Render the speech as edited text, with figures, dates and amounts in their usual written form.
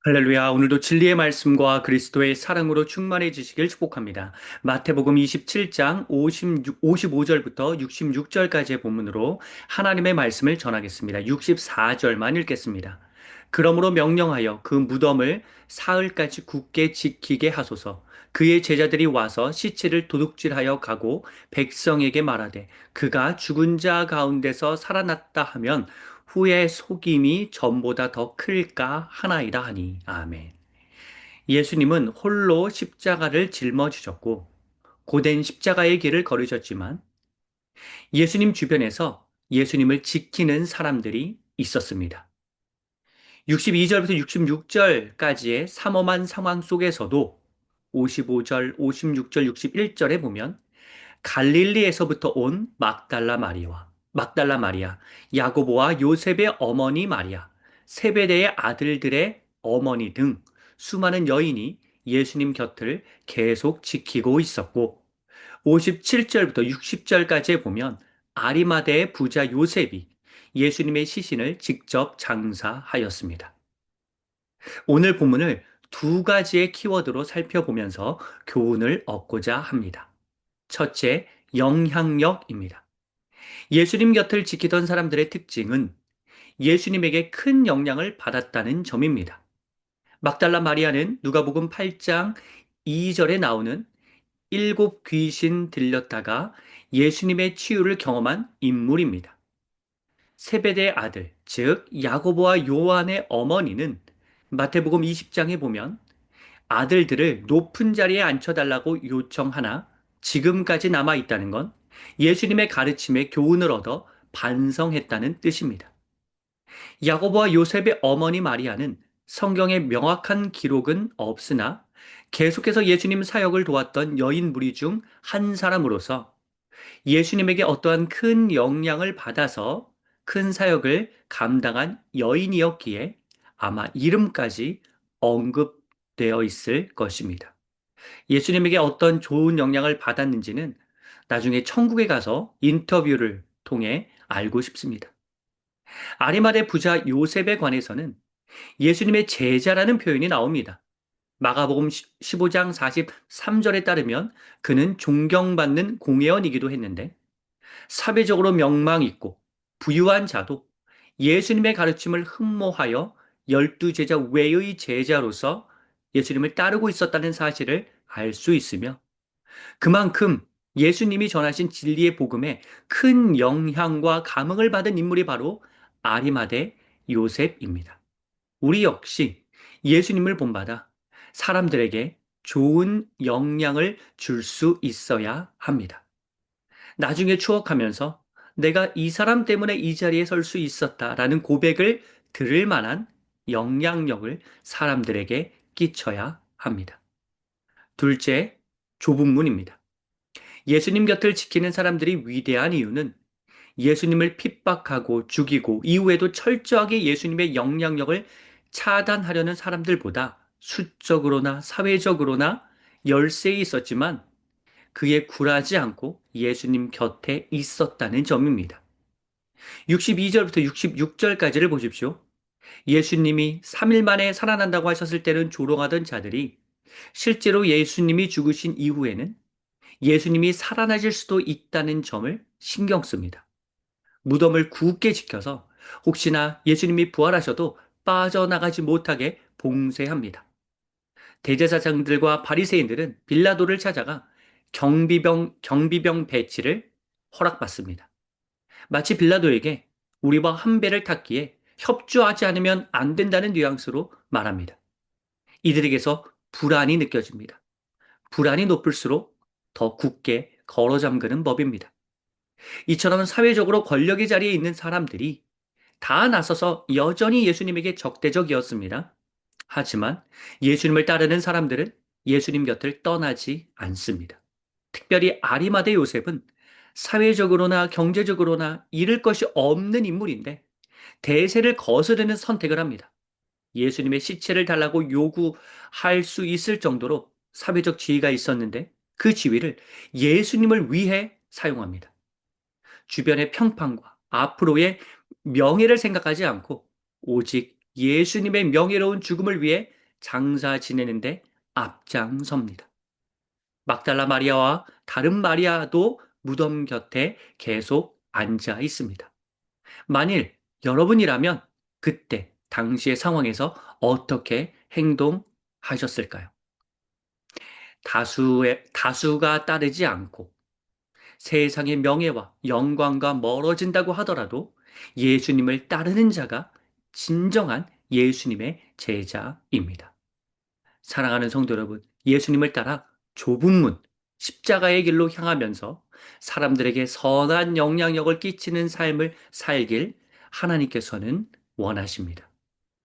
할렐루야. 오늘도 진리의 말씀과 그리스도의 사랑으로 충만해지시길 축복합니다. 마태복음 27장 55절부터 66절까지의 본문으로 하나님의 말씀을 전하겠습니다. 64절만 읽겠습니다. 그러므로 명령하여 그 무덤을 사흘까지 굳게 지키게 하소서. 그의 제자들이 와서 시체를 도둑질하여 가고 백성에게 말하되 그가 죽은 자 가운데서 살아났다 하면 후에 속임이 전보다 더 클까 하나이다 하니. 아멘. 예수님은 홀로 십자가를 짊어지셨고 고된 십자가의 길을 걸으셨지만 예수님 주변에서 예수님을 지키는 사람들이 있었습니다. 62절부터 66절까지의 삼엄한 상황 속에서도 55절, 56절, 61절에 보면 갈릴리에서부터 온 막달라 마리아, 야고보와 요셉의 어머니 마리아, 세베대의 아들들의 어머니 등 수많은 여인이 예수님 곁을 계속 지키고 있었고, 57절부터 60절까지에 보면 아리마대의 부자 요셉이 예수님의 시신을 직접 장사하였습니다. 오늘 본문을 두 가지의 키워드로 살펴보면서 교훈을 얻고자 합니다. 첫째, 영향력입니다. 예수님 곁을 지키던 사람들의 특징은 예수님에게 큰 영향을 받았다는 점입니다. 막달라 마리아는 누가복음 8장 2절에 나오는 일곱 귀신 들렸다가 예수님의 치유를 경험한 인물입니다. 세베대의 아들, 즉 야고보와 요한의 어머니는 마태복음 20장에 보면 아들들을 높은 자리에 앉혀달라고 요청하나 지금까지 남아 있다는 건 예수님의 가르침에 교훈을 얻어 반성했다는 뜻입니다. 야고보와 요셉의 어머니 마리아는 성경에 명확한 기록은 없으나 계속해서 예수님 사역을 도왔던 여인 무리 중 한 사람으로서 예수님에게 어떠한 큰 영향을 받아서 큰 사역을 감당한 여인이었기에 아마 이름까지 언급되어 있을 것입니다. 예수님에게 어떤 좋은 영향을 받았는지는 나중에 천국에 가서 인터뷰를 통해 알고 싶습니다. 아리마대 부자 요셉에 관해서는 예수님의 제자라는 표현이 나옵니다. 마가복음 15장 43절에 따르면 그는 존경받는 공회원이기도 했는데 사회적으로 명망 있고 부유한 자도 예수님의 가르침을 흠모하여 열두 제자 외의 제자로서 예수님을 따르고 있었다는 사실을 알 수 있으며 그만큼 예수님이 전하신 진리의 복음에 큰 영향과 감흥을 받은 인물이 바로 아리마대 요셉입니다. 우리 역시 예수님을 본받아 사람들에게 좋은 영향을 줄 수 있어야 합니다. 나중에 추억하면서 내가 이 사람 때문에 이 자리에 설 수 있었다라는 고백을 들을 만한 영향력을 사람들에게 끼쳐야 합니다. 둘째, 좁은 문입니다. 예수님 곁을 지키는 사람들이 위대한 이유는 예수님을 핍박하고 죽이고 이후에도 철저하게 예수님의 영향력을 차단하려는 사람들보다 수적으로나 사회적으로나 열세에 있었지만 그에 굴하지 않고 예수님 곁에 있었다는 점입니다. 62절부터 66절까지를 보십시오. 예수님이 3일 만에 살아난다고 하셨을 때는 조롱하던 자들이 실제로 예수님이 죽으신 이후에는 예수님이 살아나실 수도 있다는 점을 신경 씁니다. 무덤을 굳게 지켜서 혹시나 예수님이 부활하셔도 빠져나가지 못하게 봉쇄합니다. 대제사장들과 바리새인들은 빌라도를 찾아가 경비병 배치를 허락받습니다. 마치 빌라도에게 우리와 한 배를 탔기에 협조하지 않으면 안 된다는 뉘앙스로 말합니다. 이들에게서 불안이 느껴집니다. 불안이 높을수록 더 굳게 걸어 잠그는 법입니다. 이처럼 사회적으로 권력의 자리에 있는 사람들이 다 나서서 여전히 예수님에게 적대적이었습니다. 하지만 예수님을 따르는 사람들은 예수님 곁을 떠나지 않습니다. 특별히 아리마대 요셉은 사회적으로나 경제적으로나 잃을 것이 없는 인물인데 대세를 거스르는 선택을 합니다. 예수님의 시체를 달라고 요구할 수 있을 정도로 사회적 지위가 있었는데 그 지위를 예수님을 위해 사용합니다. 주변의 평판과 앞으로의 명예를 생각하지 않고 오직 예수님의 명예로운 죽음을 위해 장사 지내는데 앞장섭니다. 막달라 마리아와 다른 마리아도 무덤 곁에 계속 앉아 있습니다. 만일 여러분이라면 그때 당시의 상황에서 어떻게 행동하셨을까요? 다수가 따르지 않고 세상의 명예와 영광과 멀어진다고 하더라도 예수님을 따르는 자가 진정한 예수님의 제자입니다. 사랑하는 성도 여러분, 예수님을 따라 좁은 문, 십자가의 길로 향하면서 사람들에게 선한 영향력을 끼치는 삶을 살길 하나님께서는 원하십니다.